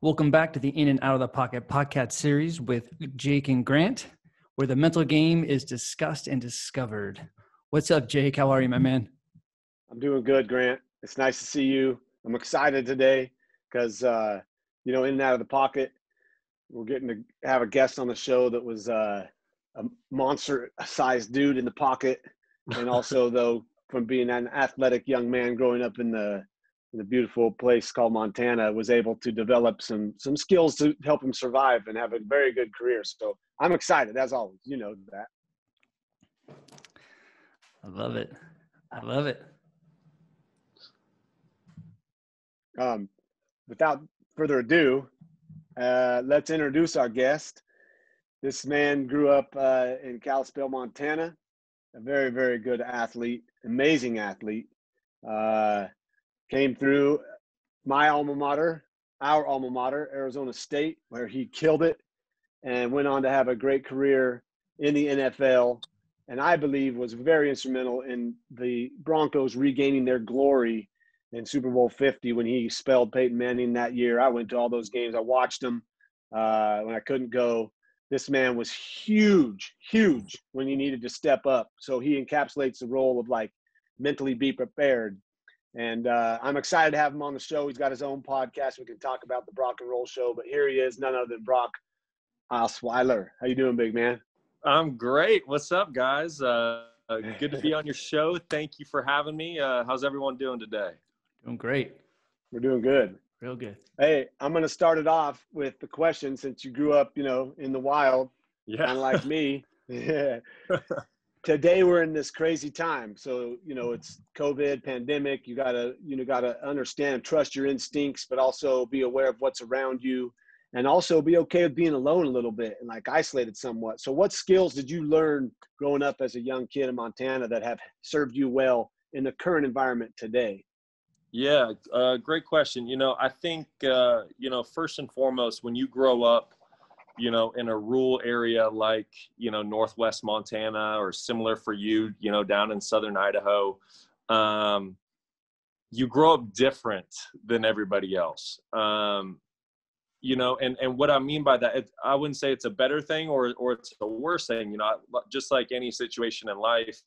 Welcome back to the In and Out of the Pocket podcast series with Jake and Grant, where the mental game is discussed and discovered. What's up, Jake? How are you, my man? I'm doing good, Grant. It's nice to see you. I'm excited today because, in and out of the pocket, we're getting to have a guest on the show that was a monster-sized dude in the pocket, and also, though, from being an athletic young man growing up in the beautiful place called Montana, was able to develop some skills to help him survive and have a very good career. So I'm excited, as always. You know that. I love it. I love it. Without further ado, let's introduce our guest. This man grew up in Kalispell, Montana, a very, very good athlete, amazing athlete. Came through my alma mater, our alma mater, Arizona State, where he killed it and went on to have a great career in the NFL, and I believe was very instrumental in the Broncos regaining their glory in Super Bowl 50 when he expelled Peyton Manning that year. I went to all those games. I watched them when I couldn't go. This man was huge when he needed to step up. So he encapsulates the role of like mentally be prepared. And I'm excited to have him on the show. He's got his own podcast. We can talk about the Brock and Roll show, but here he is, none other than Brock Osweiler. How you doing, big man? I'm great. What's up, guys? Good to be on your show. Thank you for having me. How's everyone doing today? Doing great. We're doing good. Real good. Hey, I'm going to start it off with the question, since you grew up, in the wild, kind of like me. Yeah. Today we're in this crazy time. So, it's COVID, pandemic. You gotta understand, trust your instincts, but also be aware of what's around you, and also be okay with being alone a little bit and like isolated somewhat. So what skills did you learn growing up as a young kid in Montana that have served you well in the current environment today? Yeah, great question. I think, first and foremost, when you grow up, in a rural area like, Northwest Montana, or similar for you, down in Southern Idaho, you grow up different than everybody else. And what I mean by that, I wouldn't say it's a better thing or it's a worse thing, just like any situation in life.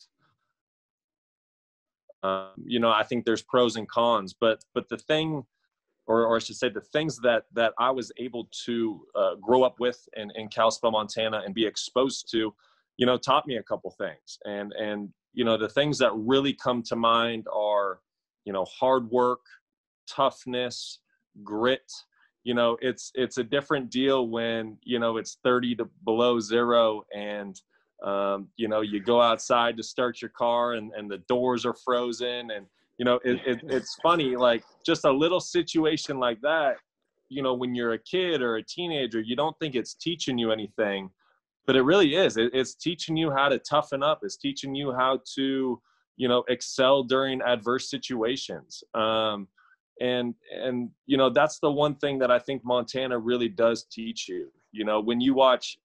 I think there's pros and cons, but the thing, or I should say the things that I was able to grow up with in Kalispell, Montana, and be exposed to, taught me a couple things. And the things that really come to mind are, hard work, toughness, grit. It's a different deal when, it's 30 to below zero and, you go outside to start your car and the doors are frozen. And, it's funny, like just a little situation like that, when you're a kid or a teenager, you don't think it's teaching you anything, but it really is. It's teaching you how to toughen up. It's teaching you how to, excel during adverse situations. And that's the one thing that I think Montana really does teach you, when you watch,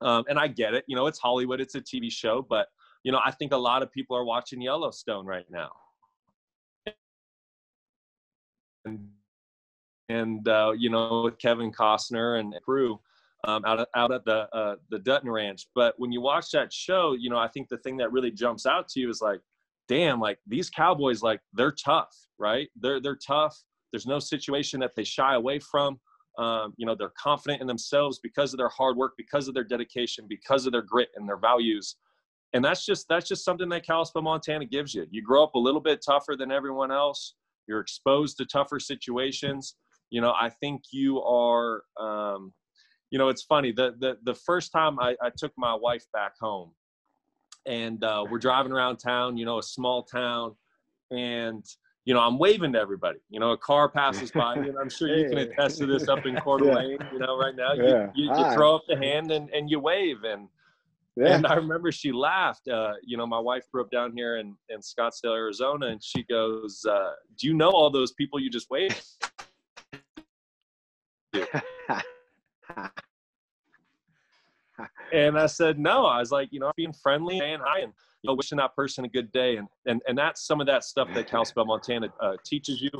and I get it, it's Hollywood, it's a TV show, but, I think a lot of people are watching Yellowstone right now. And with Kevin Costner and crew out at the Dutton Ranch. But when you watch that show, I think the thing that really jumps out to you is like, damn, like these cowboys, like they're tough, right? They're tough. There's no situation that they shy away from. They're confident in themselves because of their hard work, because of their dedication, because of their grit and their values. And that's just something that Kalispell, Montana gives you. You grow up a little bit tougher than everyone else. You're exposed to tougher situations. I think you are, it's funny. The first time I took my wife back home, and we're driving around town, a small town, and I'm waving to everybody. A car passes by me, and I'm sure you can attest to this up in Coeur d'Alene. Right now, you throw up the hand and you wave, and I remember she laughed. My wife grew up down here in Scottsdale, Arizona, and she goes, "Do you know all those people you just waved to?" And I said, no. I was like, being friendly, saying hi, and wishing that person a good day. And that's some of that stuff that Kalispell, Montana teaches you.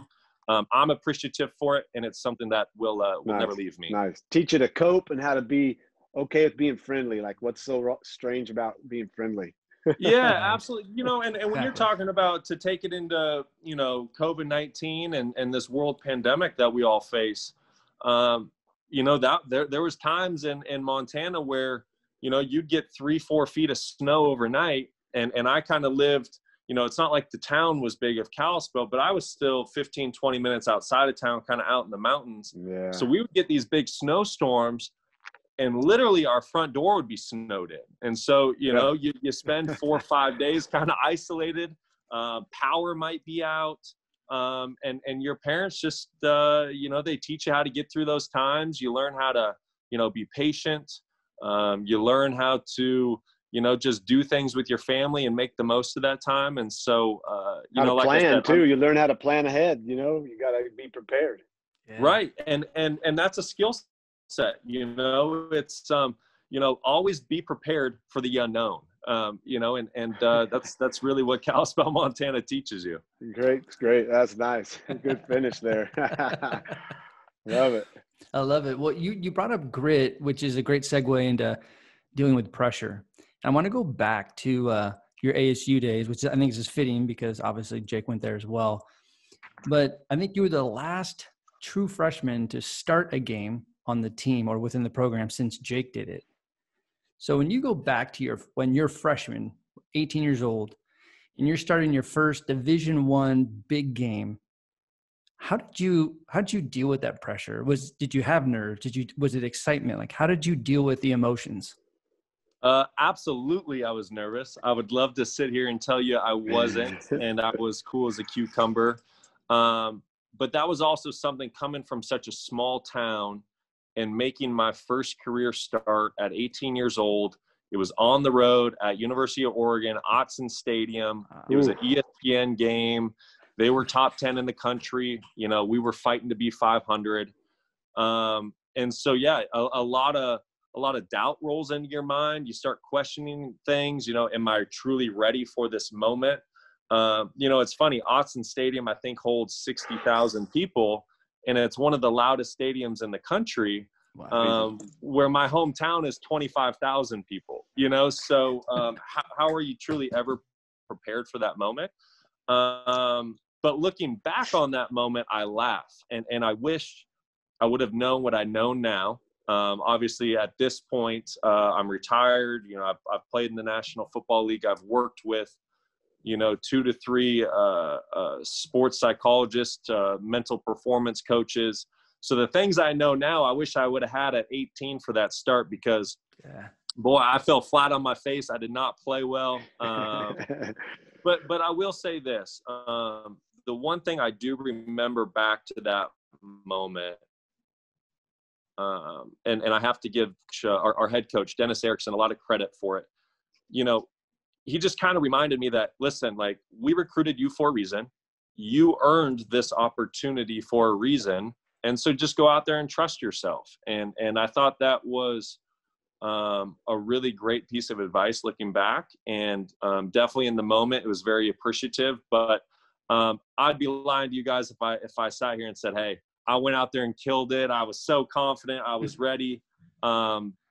I'm appreciative for it, and it's something that will Nice. never leave me. Nice. Teach you to cope and how to be okay with being friendly. Like, what's so strange about being friendly? Yeah, absolutely. You know, and when you're Exactly. talking about to take it into, you know, COVID-19 and this world pandemic that we all face, you know, that there was times in Montana where, you know, you'd get 3-4 feet of snow overnight. And I kind of lived, you know, it's not like the town was big of Kalispell, but I was still 15-20 minutes outside of town, kind of out in the mountains. Yeah. So we would get these big snowstorms, and literally our front door would be snowed in. And so, you know, you spend 4 or 5 days kind of isolated. Power might be out. And your parents just, you know, they teach you how to get through those times. You learn how to, you know, be patient. You learn how to, you know, just do things with your family and make the most of that time. And so, you know, like plan I said, too. You learn how to plan ahead. You know, you got to be prepared. Yeah. Right. And that's a skill set, you know, it's, you know, always be prepared for the unknown, you know, and that's really what Kalispell, Montana teaches you. Great. That's nice. Good finish there. Love it. I love it. Well, you brought up grit, which is a great segue into dealing with pressure. I want to go back to your ASU days, which I think is just fitting because obviously Jake went there as well. But I think you were the last true freshman to start a game on the team or within the program since Jake did it. So when you go back to when you're freshman, 18 years old, and you're starting your first Division I big game, how did you deal with that pressure? Did you have nerves? Was it excitement? Like, how did you deal with the emotions? Absolutely, I was nervous. I would love to sit here and tell you I wasn't, and I was cool as a cucumber. But that was also something coming from such a small town and making my first career start at 18 years old. It was on the road at University of Oregon, Autzen Stadium. It was an ESPN game. They were top 10 in the country. You know, we were fighting to be 500. And so, yeah, a lot of doubt rolls into your mind. You start questioning things, you know, am I truly ready for this moment? You know, it's funny, Autzen Stadium, I think, holds 60,000 people, and it's one of the loudest stadiums in the country. Wow. Where my hometown is 25,000 people, you know? So, how are you truly ever prepared for that moment? But looking back on that moment, I laugh and I wish I would have known what I know now. Obviously at this point, I'm retired. You know, I've played in the National Football League. I've worked with, you know, 2 to 3 sports psychologists, mental performance coaches. So the things I know now, I wish I would have had at 18 for that start, because boy, I fell flat on my face. I did not play well. But I will say this, the one thing I do remember back to that moment, and I have to give our head coach, Dennis Erickson, a lot of credit for it. You know, he just kind of reminded me that, listen, like, we recruited you for a reason. You earned this opportunity for a reason. And so just go out there and trust yourself. And I thought that was a really great piece of advice looking back. And definitely in the moment, it was very appreciative. But I'd be lying to you guys if I sat here and said, hey, I went out there and killed it. I was so confident. I was ready,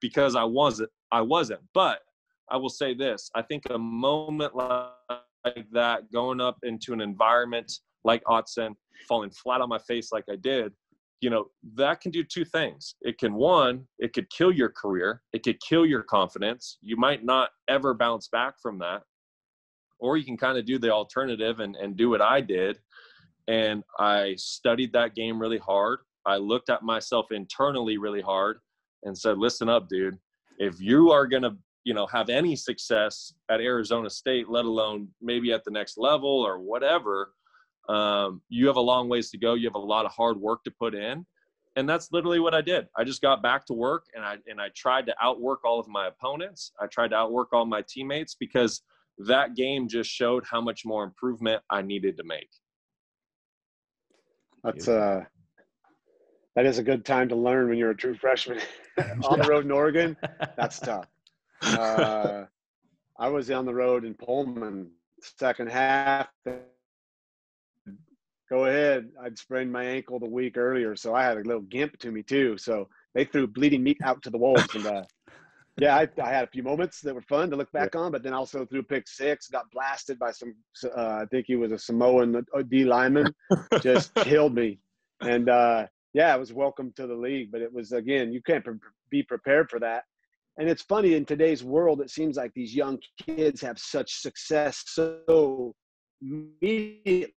because I wasn't. But I will say this. I think a moment like that, going up into an environment like Autzen, falling flat on my face like I did, you know, that can do 2 things. It could kill your career. It could kill your confidence. You might not ever bounce back from that. Or you can kind of do the alternative and do what I did. And I studied that game really hard. I looked at myself internally really hard and said, listen up, dude. If you are going to, you know, have any success at Arizona State, let alone maybe at the next level or whatever, you have a long ways to go. You have a lot of hard work to put in. And that's literally what I did. I just got back to work and I tried to outwork all of my opponents. I tried to outwork all my teammates, because that game just showed how much more improvement I needed to make. That is a good time to learn when you're a true freshman on the road in Oregon. That's tough. I was on the road in Pullman second half. go ahead. I'd sprained my ankle the week earlier, so I had a little gimp to me too. So they threw bleeding meat out to the wolves. And yeah, I had a few moments that were fun to look back on, but then also threw pick six, got blasted by some, I think he was a Samoan D lineman, just killed me. And yeah, it was welcome to the league, but it was, again, you can't be prepared for that. And it's funny, in today's world, it seems like these young kids have such success so immediately.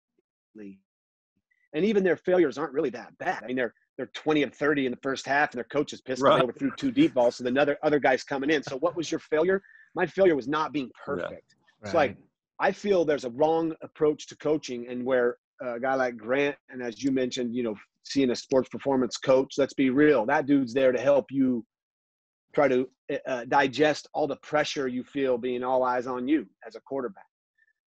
And even their failures aren't really that bad. I mean, they're 20 of 30 in the first half, and their coach is pissed because they overthrew 2 deep balls. So the other guy's coming in. So what was your failure? My failure was not being perfect. Yeah. It's like, I feel there's a wrong approach to coaching, and where a guy like Grant, and as you mentioned, seeing a sports performance coach, let's be real, that dude's there to help you try to digest all the pressure you feel being all eyes on you as a quarterback.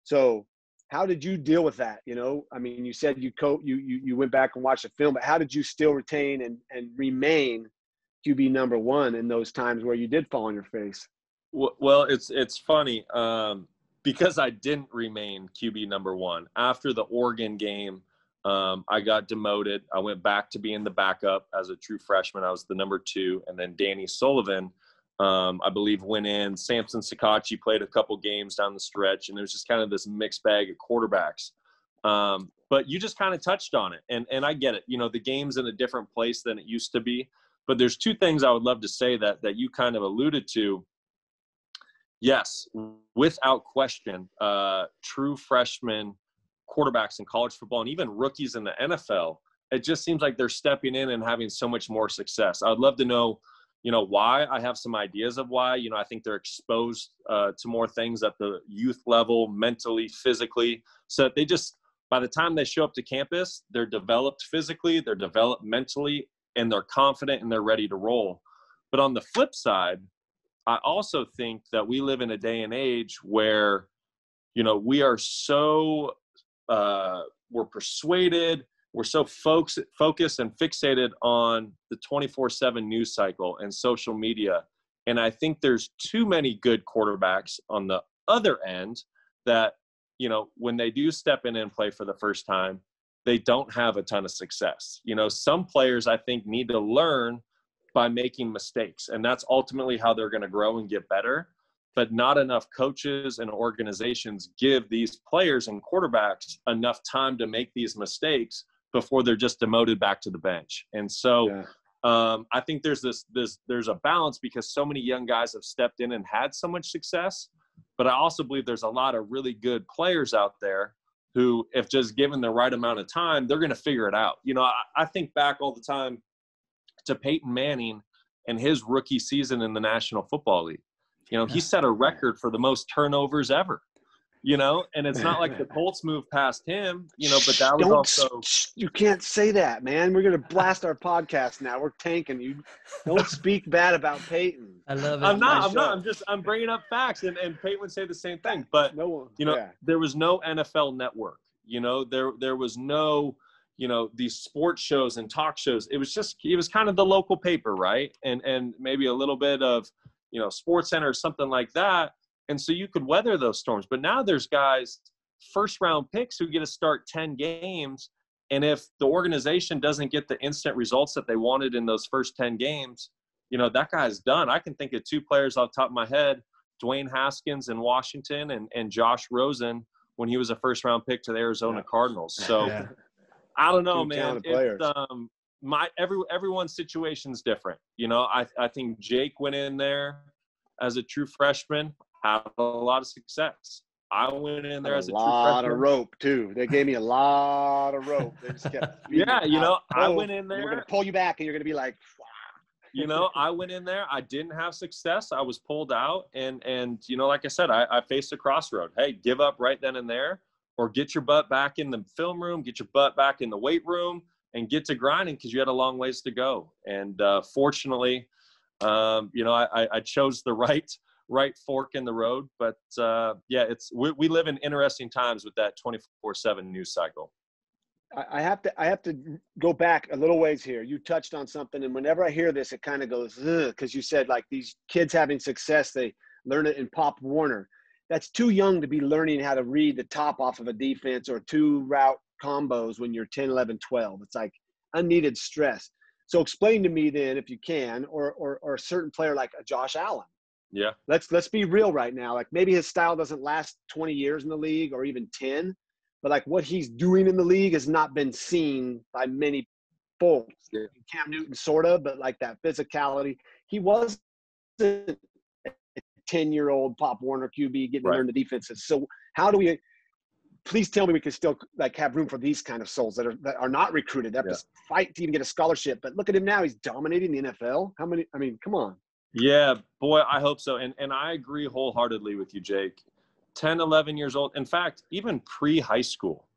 So how did you deal with that? I mean, you said you went back and watched the film, but how did you still retain and remain QB number one in those times where you did fall on your face? Well, it's funny because I didn't remain QB number one. After the Oregon game, I got demoted. I went back to being the backup as a true freshman. I was the number 2. And then Danny Sullivan, I believe, went in. Samson Sakachi played a couple games down the stretch, and it was just kind of this mixed bag of quarterbacks. But you just kind of touched on it. And I get it. The game's in a different place than it used to be. But there's 2 things I would love to say that you kind of alluded to. Yes, without question, true freshmen quarterbacks in college football and even rookies in the NFL, it just seems like they're stepping in and having so much more success. I'd love to know, why. I have some ideas of why. I think they're exposed to more things at the youth level, mentally, physically, so that they just, by the time they show up to campus, they're developed physically, they're developed mentally, and they're confident and they're ready to roll. But on the flip side, I also think that we live in a day and age where, we are so we're persuaded, we're so focused and fixated on the 24/7 news cycle and social media. And I think there's too many good quarterbacks on the other end that, when they do step in and play for the first time, they don't have a ton of success. Some players, I think, need to learn by making mistakes, and that's ultimately how they're going to grow and get better. But not enough coaches and organizations give these players and quarterbacks enough time to make these mistakes before they're just demoted back to the bench. And so I think there's a balance, because so many young guys have stepped in and had so much success. But I also believe there's a lot of really good players out there who, if just given the right amount of time, they're going to figure it out. I think back all the time to Peyton Manning and his rookie season in the National Football League. He set a record for the most turnovers ever, and it's not like the Colts moved past him, but that was also. You can't say that, man. We're going to blast our podcast now. We're tanking. You don't speak bad about Peyton. I love it. I'm not. I'm bringing up facts, and Peyton would say the same thing. But, there was no NFL network. There was no, these sports shows and talk shows. It was kind of the local paper, right? And maybe a little bit of, Sports Center or something like that. And so you could weather those storms. But now there's guys, first round picks, who get to start 10 games. And if the organization doesn't get the instant results that they wanted in those first 10 games, that guy's done. I can think of 2 players off the top of my head, Dwayne Haskins in Washington and Josh Rosen when he was a first round pick to the Arizona Cardinals. So I don't know, man. Everyone's situation's different. I think Jake went in there as a true freshman, had a lot of success. I went in there as a true freshman. A lot of rope too. They gave me a lot of rope. They just kept I went in there. We're gonna pull you back, and you're gonna be like, wow. I went in there. I didn't have success. I was pulled out, and like I said, I faced a crossroad. Hey, give up right then and there, or get your butt back in the film room, get your butt back in the weight room, and get to grinding, because you had a long ways to go. And fortunately, I chose the right fork in the road. But we live in interesting times with that 24/7 news cycle. I have to go back a little ways here. You touched on something, and whenever I hear this, it kind of goes, because you said, like, these kids having success, they learn it in Pop Warner. That's too young to be learning how to read the top off of a defense or 2 route combos when you're 10, 11, 12. It's like unneeded stress. So explain to me then, if you can, or a certain player like a Josh Allen. Yeah. Let's be real right now. Like maybe his style doesn't last 20 years in the league or even 10, but like what he's doing in the league has not been seen by many folks. Yeah. Cam Newton sort of, but like that physicality. He wasn't a 10-year-old Pop Warner QB getting to learn the defenses. So how do we please tell me we can still like have room for these kind of souls that are not recruited, that have to fight to even get a scholarship. But look at him now. He's dominating the NFL. How many, I mean, come on. Yeah, boy, I hope so. And I agree wholeheartedly with you, Jake. 10, 11 years old. In fact, even pre-high school,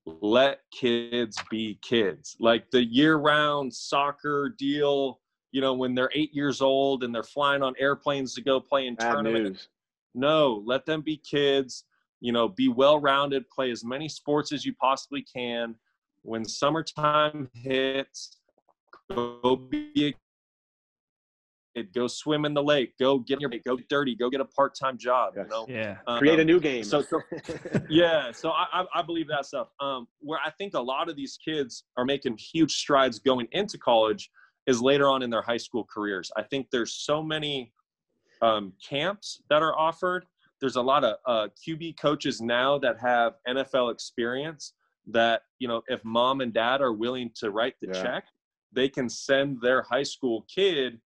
let kids be kids. Like the year-round soccer deal, you know, when they're 8 years old and they're flying on airplanes to go play in tournaments. No, let them be kids, you know, be well-rounded, play as many sports as you possibly can. When summertime hits, go be a go swim in the lake, go get go dirty, go get a part-time job, you know? Yeah. Create a new game. So yeah. So I believe that stuff. Where I think a lot of these kids are making huge strides going into college is later on in their high school careers. I think there's so many camps that are offered. There's a lot of QB coaches now that have NFL experience that, you know, if mom and dad are willing to write the check, they can send their high school kid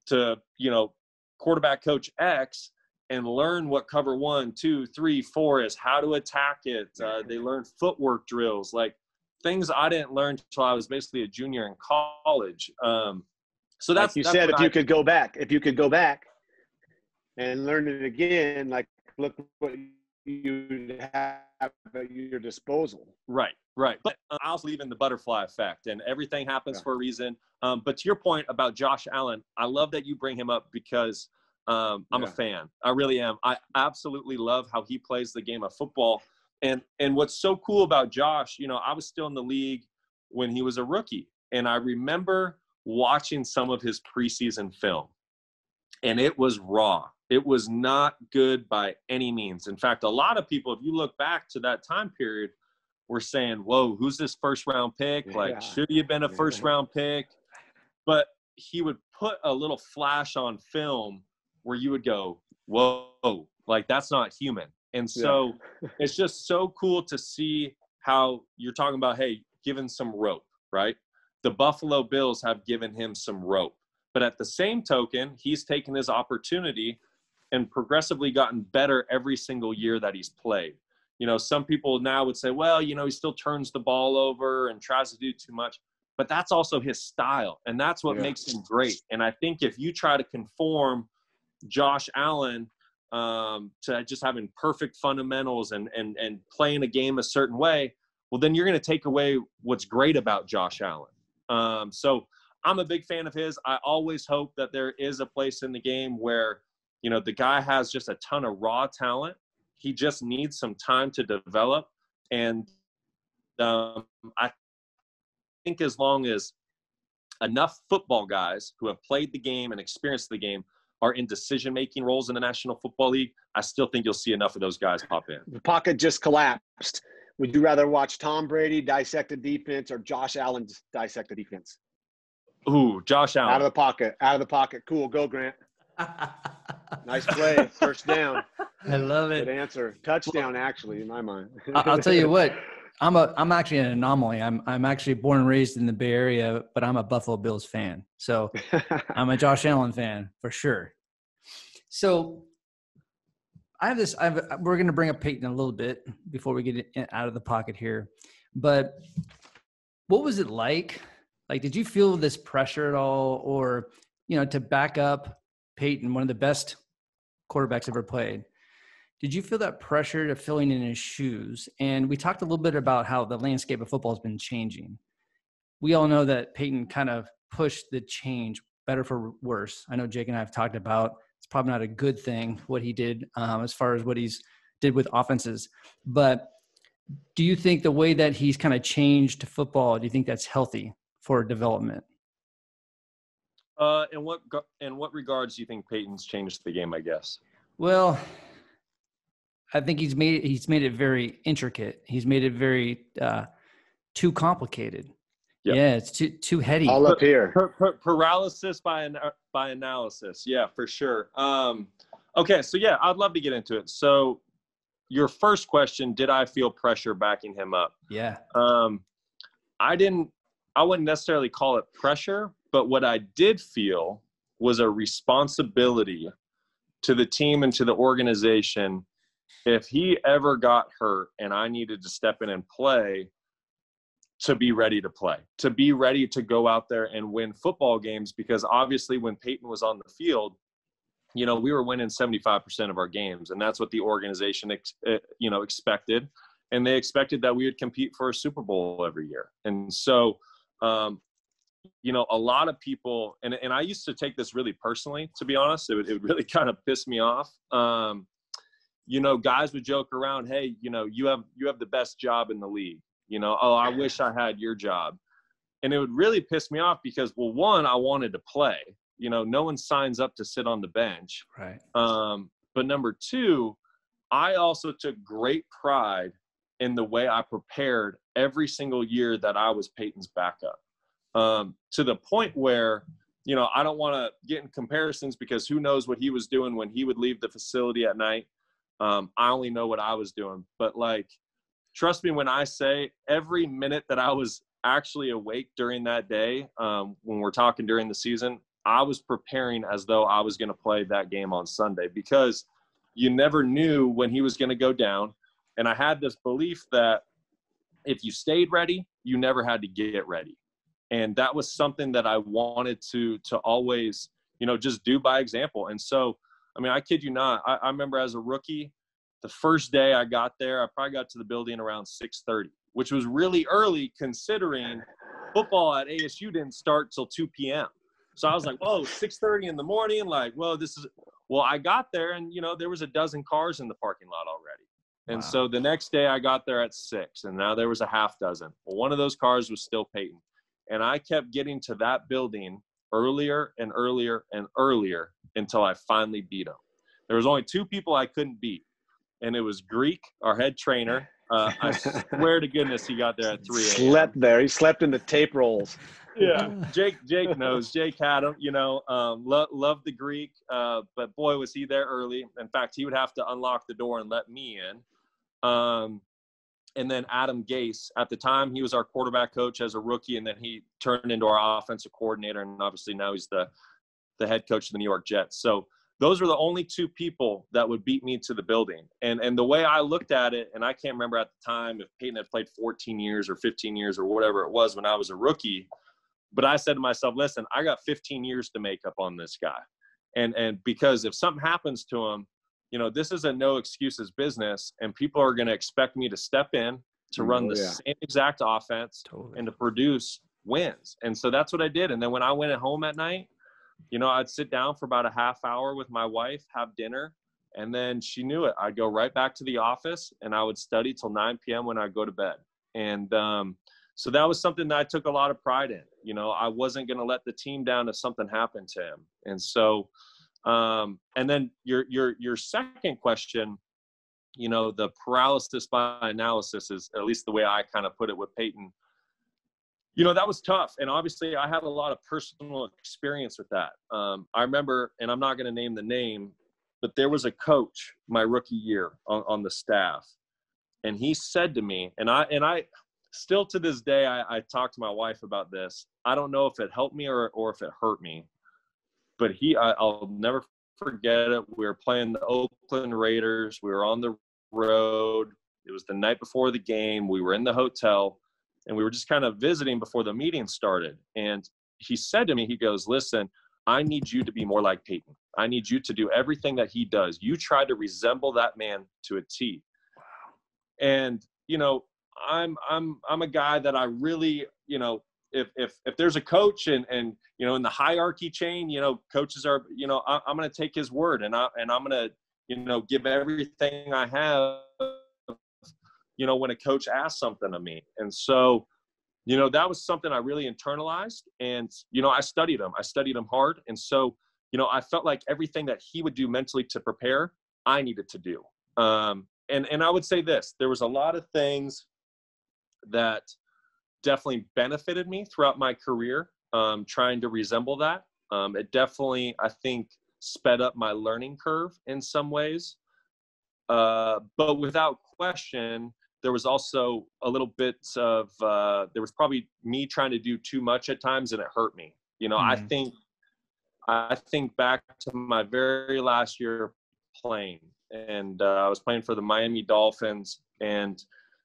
to, you know, quarterback coach X and learn what cover 1, 2, 3, 4 is, how to attack it. They learn footwork drills, like things I didn't learn until I was basically a junior in college. So that's, like you said, if you could go back and learn it again, like look what you have at your disposal. Right. But I also believe in the butterfly effect, and everything happens for a reason. But to your point about Josh Allen, I love that you bring him up because I'm a fan. I really am. I absolutely love how he plays the game of football. And what's so cool about Josh, you know, I was still in the league when he was a rookie, and I remember watching some of his preseason film, and it was raw. It was not good by any means. In fact, a lot of people, if you look back to that time period, were saying, whoa, who's this first round pick? Like, should he have been a first round pick? But he would put a little flash on film where you would go, whoa, like that's not human. And so it's just so cool to see how you're talking about, hey, given some rope, right? The Buffalo Bills have given him some rope. But at the same token, he's taken his opportunity and progressively gotten better every single year that he's played. You know, some people now would say, well, you know, he still turns the ball over and tries to do too much. But that's also his style, and that's what makes him great. And I think if you try to conform Josh Allen to just having perfect fundamentals and playing a game a certain way, well, then you're going to take away what's great about Josh Allen. So I'm a big fan of his. I always hope that there is a place in the game where, you know, the guy has just a ton of raw talent. He just needs some time to develop. And I think as long as enough football guys who have played the game and experienced the game are in decision-making roles in the National Football League, I still think you'll see enough of those guys pop in. The pocket just collapsed. Would you rather watch Tom Brady dissect a defense or Josh Allen dissect a defense? Ooh, Josh Allen. Out of the pocket. Cool. Go, Grant. Nice play. First down. I love it. Good answer. Touchdown, actually, in my mind. I'll tell you what. I'm actually an anomaly. I'm actually born and raised in the Bay Area, but I'm a Buffalo Bills fan. So I'm a Josh Allen fan for sure. So we're going to bring up Peyton a little bit before we get out of the pocket here. But what was it like? Like, did you feel this pressure at all, or, you know, to back up Peyton, one of the best quarterbacks ever played? Did you feel that pressure to filling in his shoes? And we talked a little bit about how the landscape of football has been changing. We all know that Peyton kind of pushed the change, better for worse. I know Jake and I have talked about it's probably not a good thing what he did as far as what he's did with offenses. But do you think the way that he's kind of changed football, do you think that's healthy for development? In what regards do you think Peyton's changed the game, I guess? Well, I think he's made it very intricate. He's made it very too complicated. Yep. Yeah, it's too heady. All up here. Paralysis by analysis. Yeah, for sure. Okay, so yeah, I'd love to get into it. So your first question, did I feel pressure backing him up? Yeah. I wouldn't necessarily call it pressure, but what I did feel was a responsibility to the team and to the organization. If he ever got hurt and I needed to step in and play, to be ready to play, to be ready to go out there and win football games, because obviously when Peyton was on the field, we were winning 75% of our games, and that's what the organization, expected. And they expected that we would compete for a Super Bowl every year. And so, a lot of people, and I used to take this really personally, to be honest. It would really kind of piss me off. Guys would joke around, hey, you have the best job in the league. Oh, I wish I had your job. And it would really piss me off because, well, one, I wanted to play. No one signs up to sit on the bench. Right. But number two, I also took great pride in the way I prepared every single year that I was Peyton's backup. To the point where, I don't want to get in comparisons because who knows what he was doing when he would leave the facility at night. I only know what I was doing. But trust me when I say every minute that I was actually awake during that day, when we're talking during the season, I was preparing as though I was going to play that game on Sunday, because you never knew when he was going to go down. And I had this belief that if you stayed ready, you never had to get ready. And that was something that I wanted to always, just do by example. And so, I kid you not, I remember as a rookie, the first day I got there, I probably got to the building around 6:30, which was really early considering football at ASU didn't start till 2 p.m. So I was like, whoa, 6:30 in the morning. I got there and, there was a dozen cars in the parking lot already. And Wow. So the next day I got there at 6 and now there was a half dozen. Well, one of those cars was still Peyton. And I kept getting to that building earlier and earlier and earlier until I finally beat him. There was only two people I couldn't beat. And it was Greek, our head trainer. I swear to goodness he got there at 3 a.m. Slept there. He slept in the tape rolls. Yeah, Jake knows. Jake had him, loved the Greek, but boy, was he there early. In fact, he would have to unlock the door and let me in. And then Adam Gase, at the time, he was our quarterback coach as a rookie, and then he turned into our offensive coordinator, and obviously now he's the head coach of the New York Jets. So those were the only two people that would beat me to the building. And the way I looked at it, and I can't remember at the time if Peyton had played 14 years or 15 years or whatever it was when I was a rookie, but I said to myself, listen, I got 15 years to make up on this guy. And because if something happens to him, this is a no excuses business, and people are going to expect me to step in to run the same exact offense and to produce wins. And so that's what I did. And then when I went at home at night, I'd sit down for about a half hour with my wife, have dinner, and then she knew it. I'd go right back to the office and I would study till 9 p.m. when I'd go to bed. And so that was something that I took a lot of pride in. I wasn't going to let the team down if something happened to him. And so, and then your second question, the paralysis by analysis is at least the way I kind of put it with Peyton. That was tough. And obviously I had a lot of personal experience with that. I remember, and I'm not going to name the name, but there was a coach my rookie year on the staff. And he said to me, and I still to this day, I talk to my wife about this. I don't know if it helped me or if it hurt me, but I'll never forget it. We were playing the Oakland Raiders. We were on the road. It was the night before the game. We were in the hotel. And we were just kind of visiting before the meeting started. And he said to me, he goes, listen, I need you to be more like Peyton. I need you to do everything that he does. You try to resemble that man to a T. Wow. And, I'm a guy that I really, if there's a coach and in the hierarchy chain, coaches are, I'm going to take his word and I'm going to, give everything I have, when a coach asks something of me. And so, that was something I really internalized. And, I studied him hard. And so, I felt like everything that he would do mentally to prepare, I needed to do. And I would say this, there was a lot of things that definitely benefited me throughout my career, trying to resemble that. It definitely, I think, sped up my learning curve in some ways. But without question, there was also a little bit of, there was probably me trying to do too much at times, and it hurt me. You know, I think back to my very last year playing, and I was playing for the Miami Dolphins, and,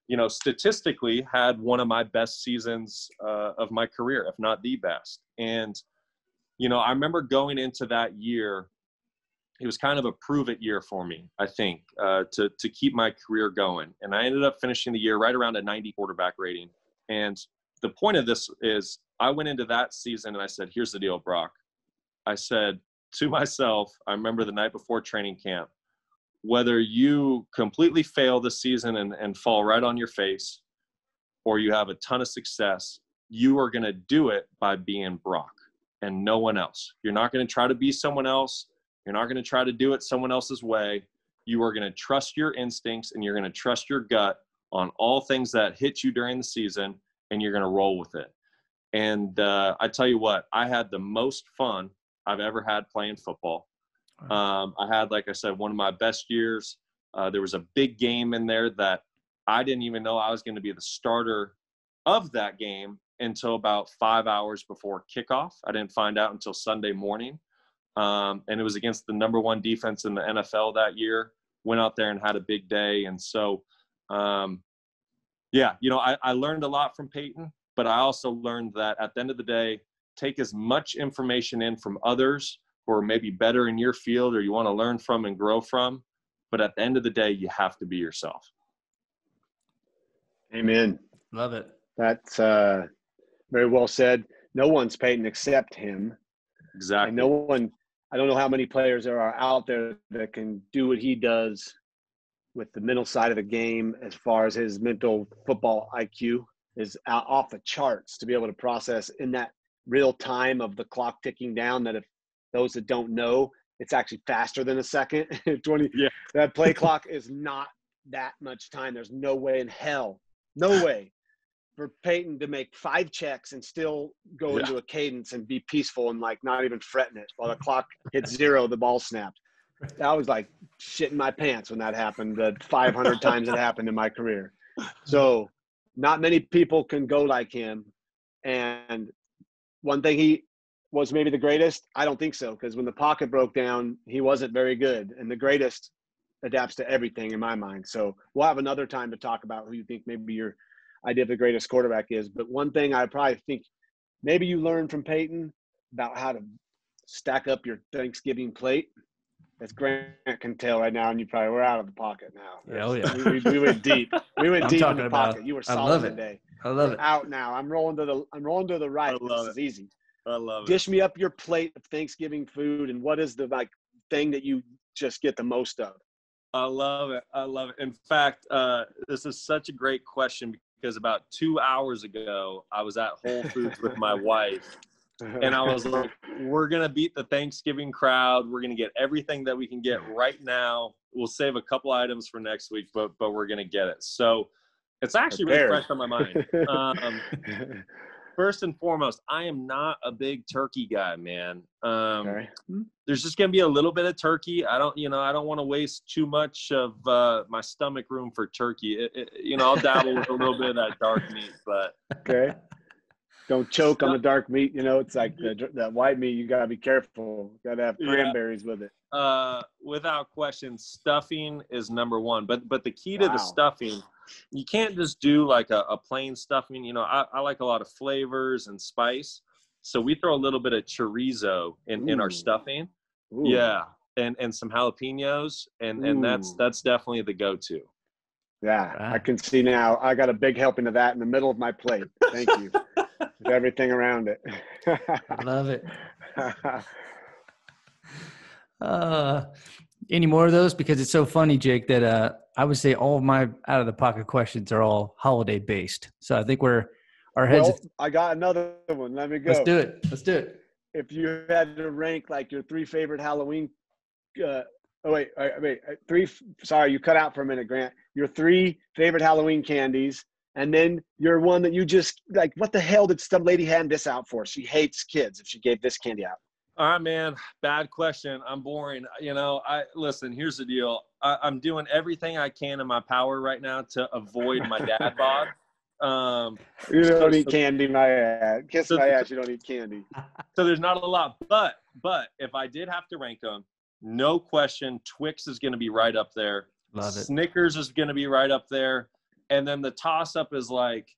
you know, statistically had one of my best seasons of my career, if not the best. And, you know, I remember going into that year, it was kind of a prove it year for me, I think, to keep my career going. And I ended up finishing the year right around a 90 quarterback rating. And the point of this is I went into that season and I said, here's the deal, Brock. I said to myself, I remember the night before training camp, whether you completely fail this season and fall right on your face, or you have a ton of success, you are going to do it by being Brock and no one else. You're not going to try to be someone else. You're not going to try to do it someone else's way. You are going to trust your instincts, and you're going to trust your gut on all things that hit you during the season, and you're going to roll with it. And I tell you what, I had the most fun I've ever had playing football. I had, like I said, one of my best years. There was a big game in there that I didn't even know I was going to be the starter of that game until about 5 hours before kickoff. I didn't find out until Sunday morning. And it was against the number one defense in the NFL that year. Went out there and had a big day. And so, yeah, you know, I learned a lot from Peyton, but I also learned that at the end of the day, take as much information in from others who are maybe better in your field or you want to learn from and grow from. But at the end of the day, you have to be yourself. Amen. Love it. That's very well said. No one's Peyton except him. Exactly. And no one, I don't know how many players there are out there that can do what he does with the mental side of the game. As far as his mental football IQ is off the charts to be able to process in that real time of the clock ticking down, that if those that don't know, it's actually faster than a second. 20. Yeah. That play clock is not that much time. There's no way in hell, no way for Peyton to make 5 checks and still go into a cadence and be peaceful and like not even fretting it while the clock hits 0, the ball snapped. That was like shitting my pants when that happened. The 500 times it happened in my career. So not many people can go like him. And one thing, he was maybe the greatest. I don't think so, because when the pocket broke down, he wasn't very good. And the greatest adapts to everything in my mind. So we'll have another time to talk about who you think maybe your idea of the greatest quarterback is. But one thing I probably think maybe you learned from Peyton about how to stack up your Thanksgiving plate, as Grant can tell right now, and we're out of the pocket now. Yeah, oh yeah. We went deep. We went deep in the about, pocket. You were solid today. I love it. Out now. I'm rolling to the right. This is easy. I love it. Dish me up your plate of Thanksgiving food, and what is the thing that you just get the most of? I love it. I love it. In fact, this is such a great question, because about 2 hours ago, I was at Whole Foods with my wife, and I was like, we're going to beat the Thanksgiving crowd. We're going to get everything that we can get right now. We'll save a couple items for next week, but we're going to get it. So it's actually really fresh on my mind. First and foremost, I am not a big turkey guy, man. There's just going to be a little bit of turkey. I don't want to waste too much of my stomach room for turkey. I'll dabble with a little bit of that dark meat, but okay. Don't choke on the dark meat. It's like that white meat. You got to be careful. Got to have cranberries with it. Without question, stuffing is number one. But the key to the stuffing, you can't just do like a plain stuffing. I like a lot of flavors and spice. So we throw a little bit of chorizo in our stuffing. Ooh. Yeah. And some jalapenos. And that's definitely the go-to. Yeah. Wow. I can see now. I got a big helping of that in the middle of my plate. Thank you. With everything around it. I love it. Any more of those? Because it's so funny, Jake, that I would say all of my out of the pocket questions are all holiday based. So I think our heads. Well, I got another one. Let me go. Let's do it. If you had to rank like your 3 favorite Halloween, sorry, you cut out for a minute, Grant. Your 3 favorite Halloween candies, And then you're one that you just like, what the hell did some lady hand this out for? She hates kids if she gave this candy out. All right, man. Bad question. I'm boring. Listen, here's the deal. I'm doing everything I can in my power right now to avoid my dad bod. You don't eat candy, my ass. Kiss my ass, you don't eat candy. So there's not a lot. But if I did have to rank them, no question, Twix is going to be right up there. Love it. Snickers is going to be right up there. And then the toss-up is like,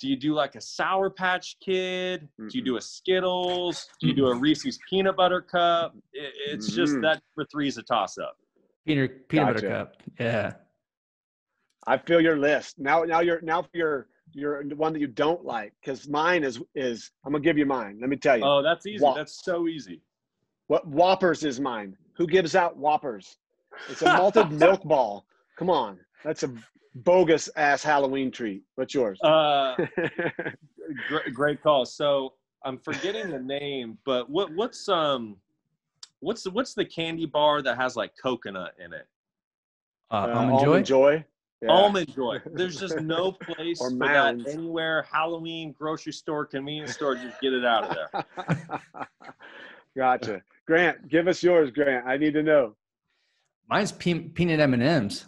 do you do like a Sour Patch Kid? Do you do a Skittles? Do you do a Reese's Peanut Butter Cup? It's just that for 3 is a toss-up. Peanut butter cup. Yeah. I feel your list. Now you're the one that you don't like, because mine is I'm gonna give you mine. Let me tell you. Oh, that's easy. That's so easy. What Whoppers is mine? Who gives out Whoppers? It's a malted milk ball. Come on, that's a bogus ass Halloween treat. What's yours? Great call. So I'm forgetting the name, but what's the candy bar that has like coconut in it? Almond Joy. Yeah. Almond Joy. There's just no place or for Mounds. that anywhere. Halloween, grocery store, convenience store, just get it out of there. Gotcha. Grant, give us yours, Grant. I need to know. Mine's peanut M&Ms.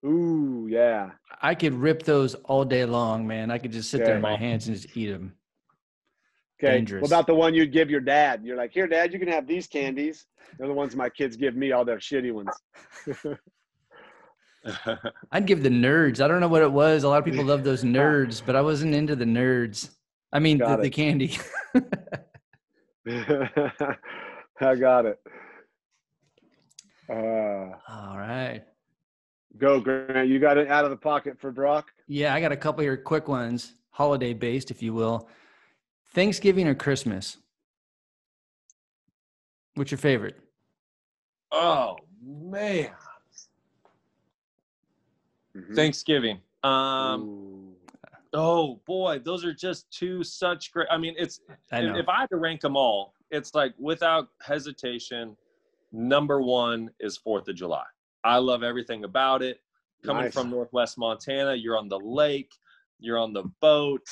Ooh, yeah. I could rip those all day long, man. I could just sit there in my hands and just eat them. Okay. Dangerous. What about the one you'd give your dad? You're like, here, Dad, you can have these candies. They're the ones my kids give me, all their shitty ones. I'd give the nerds. I don't know what it was. A lot of people love those nerds, but I wasn't into the nerds. I mean, the candy. I got it. All right. Go, Grant. You got it out of the pocket for Brock? Yeah, I got a couple here, quick ones, holiday-based, if you will. Thanksgiving or Christmas? What's your favorite? Oh, man. Thanksgiving. Oh boy, those are just two such great. I mean, if I had to rank them all, it's like without hesitation, number one is 4th of July. I love everything about it. Coming from Northwest Montana, you're on the lake, you're on the boat.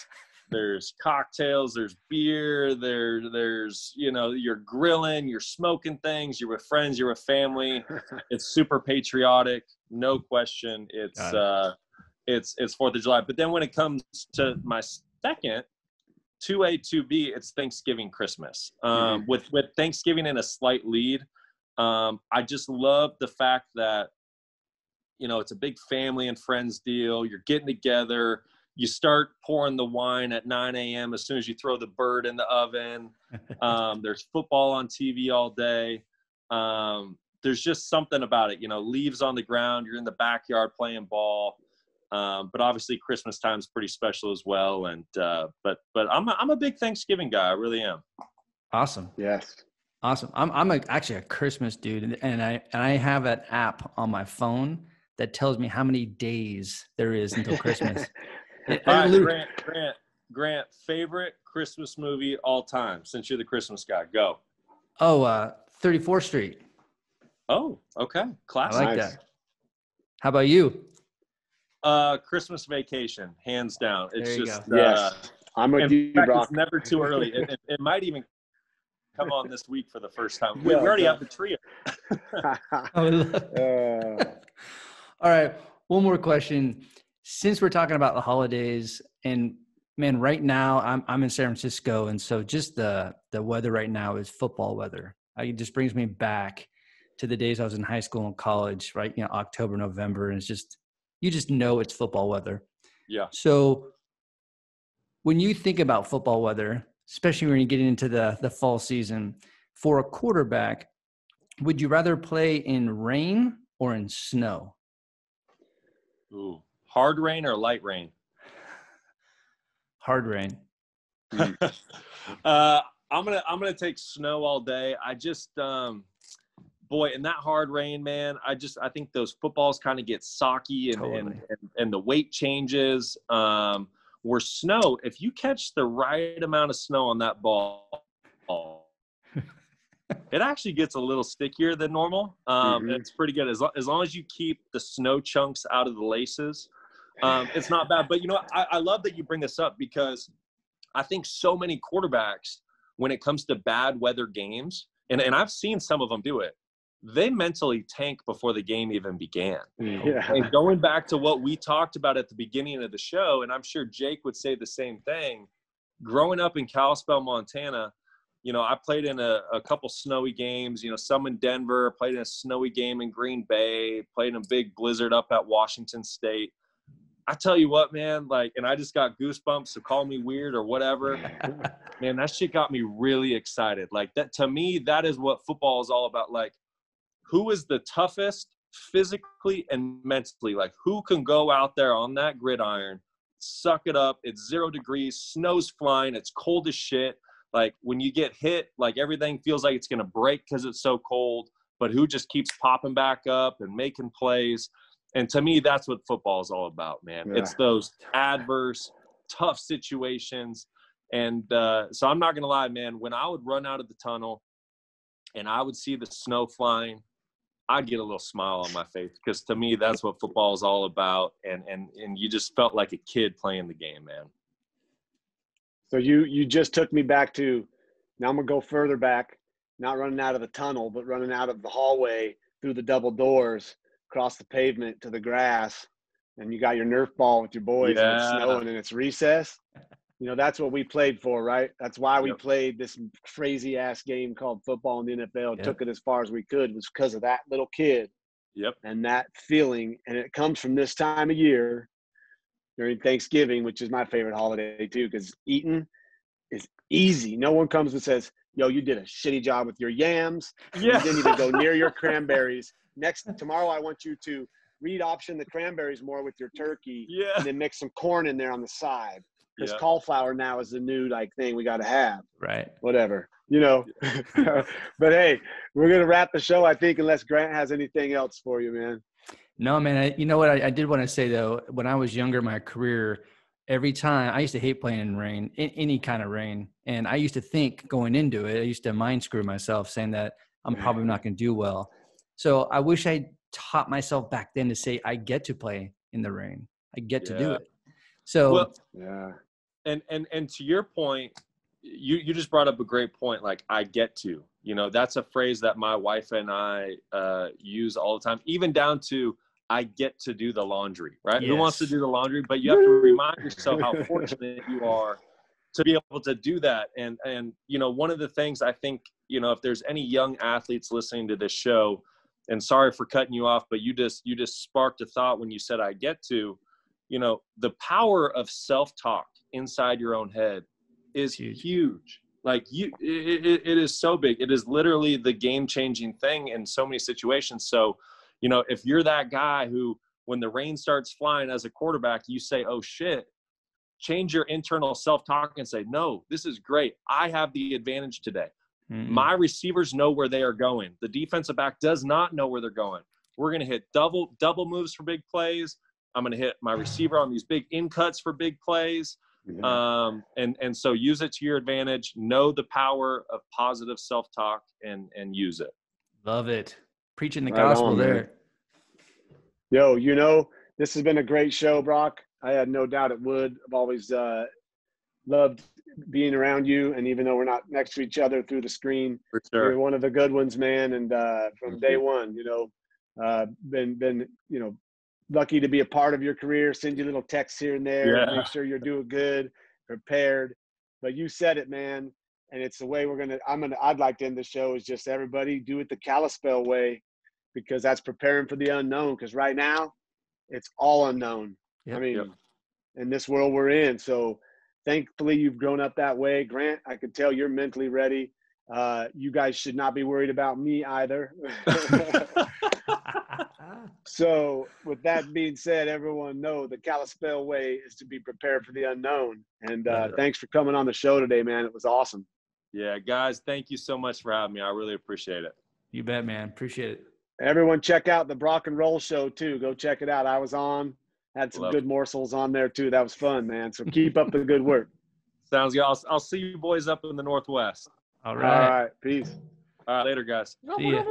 There's cocktails, there's beer, there's you're grilling, you're smoking things, you're with friends, you're with family. It's super patriotic, no question. It's 4th of July. But then when it comes to my second, 2A, 2B, it's Thanksgiving, Christmas. With Thanksgiving in a slight lead, I just love the fact that it's a big family and friends deal. You're getting together. You start pouring the wine at 9 a.m. as soon as you throw the bird in the oven. There's football on TV all day. There's just something about it, leaves on the ground. You're in the backyard playing ball. But obviously Christmas time is pretty special as well. And but I'm a big Thanksgiving guy. I really am. Awesome. Yes. Awesome. I'm actually a Christmas dude, and I have an app on my phone that tells me how many days there is until Christmas. All right, Grant, favorite Christmas movie all time, since you're the Christmas guy. Go. 34th Street. Oh, okay. Classic. I like that. How about you? Christmas Vacation, hands down. It's just yes. I'm with you, Brock. It's never too early. It might even come on this week for the first time. We already have the trio. All right. One more question. Since we're talking about the holidays, and man, right now I'm in San Francisco, and so just the weather right now is football weather. It just brings me back to the days I was in high school and college, right? October, November, and it's just you just know it's football weather. Yeah. So when you think about football weather, especially when you get into the fall season, for a quarterback, would you rather play in rain or in snow? Ooh. Hard rain or light rain? Hard rain. I'm gonna take snow all day. I just boy, in that hard rain, man, I think those footballs kind of get socky and the weight changes. Where snow, if you catch the right amount of snow on that ball, it actually gets a little stickier than normal. It's pretty good as long as you keep the snow chunks out of the laces. It's not bad. But, I love that you bring this up because I think so many quarterbacks, when it comes to bad weather games, and I've seen some of them do it, they mentally tank before the game even began. Yeah. And going back to what we talked about at the beginning of the show, and I'm sure Jake would say the same thing, growing up in Kalispell, Montana, I played in a couple snowy games, some in Denver, played in a snowy game in Green Bay, played in a big blizzard up at Washington State. I tell you what, man, and I just got goosebumps, so call me weird or whatever. Man, that shit got me really excited. That, to me, that is what football is all about. Who is the toughest physically and mentally? Who can go out there on that gridiron, suck it up? It's 0 degrees, snow's flying, it's cold as shit. When you get hit, everything feels like it's going to break because it's so cold, but who just keeps popping back up and making plays? And to me, that's what football is all about, man. Yeah. It's those adverse, tough situations. And so I'm not going to lie, man, when I would run out of the tunnel and I would see the snow flying, I'd get a little smile on my face because to me, that's what football is all about. And you just felt like a kid playing the game, man. So you just took me back to, now I'm going to go further back, not running out of the tunnel, but running out of the hallway through the double doors, across the pavement to the grass, and you got your Nerf ball with your boys and it's snowing and it's recess. That's what we played for, right? That's why we played this crazy ass game called football in the NFL and took it as far as we could, was because of that little kid. Yep. And that feeling. And it comes from this time of year during Thanksgiving, which is my favorite holiday too, because eating is easy. No one comes and says, yo, you did a shitty job with your yams. Yeah. You didn't even go near your cranberries. Tomorrow I want you to read option the cranberries more with your turkey and then mix some corn in there on the side. Because cauliflower now is the new thing we got to have. Right. Whatever, But hey, we're going to wrap the show, I think, unless Grant has anything else for you, man. No, man. You know what? I did want to say, though, when I was younger, my career, every time I used to hate playing in rain, in any kind of rain. And I used to think going into it, I used to mind screw myself saying that I'm probably not going to do well. So I wish I taught myself back then to say, I get to play in the rain. I get to do it. So, and to your point, you just brought up a great point. I get to, that's a phrase that my wife and I use all the time, even down to, I get to do the laundry, right? Yes. Who wants to do the laundry? But you have to remind yourself how fortunate you are to be able to do that. And one of the things I think, if there's any young athletes listening to this show, and sorry for cutting you off, but you just sparked a thought when you said, I get to, the power of self-talk inside your own head is huge. It is so big. It is literally the game-changing thing in so many situations. So, if you're that guy who, when the rain starts flying as a quarterback, you say, oh shit, change your internal self-talk and say, no, this is great. I have the advantage today. Mm-hmm. My receivers know where they are going. The defensive back does not know where they're going. We're going to hit double moves for big plays. I'm going to hit my receiver on these big in cuts for big plays. And so use it to your advantage. Know the power of positive self-talk and use it. Love it. Preaching the gospel there. Yo, this has been a great show, Brock. I had no doubt it would. I've always loved being around you. And even though we're not next to each other through the screen, for sure, you're one of the good ones, man. And from day one, been lucky to be a part of your career, send you little texts here and there, make sure you're doing good, prepared. But you said it, man. And it's the way I'd like to end the show is just everybody do it the Kalispell way, because that's preparing for the unknown. Because right now it's all unknown. In this world we're in. So thankfully you've grown up that way. Grant, I can tell you're mentally ready. You guys should not be worried about me either. So with that being said, everyone know the Kalispell way is to be prepared for the unknown. And thanks for coming on the show today, man. It was awesome. Yeah, guys, thank you so much for having me. I really appreciate it. You bet, man. Appreciate it. Everyone check out the Brock and Roll show too. Go check it out. I was on, had some good morsels on there too. That was fun, man. So keep up the good work. Sounds good. I'll see you boys up in the Northwest. All right. All right. Peace. All right. Later, guys. See ya.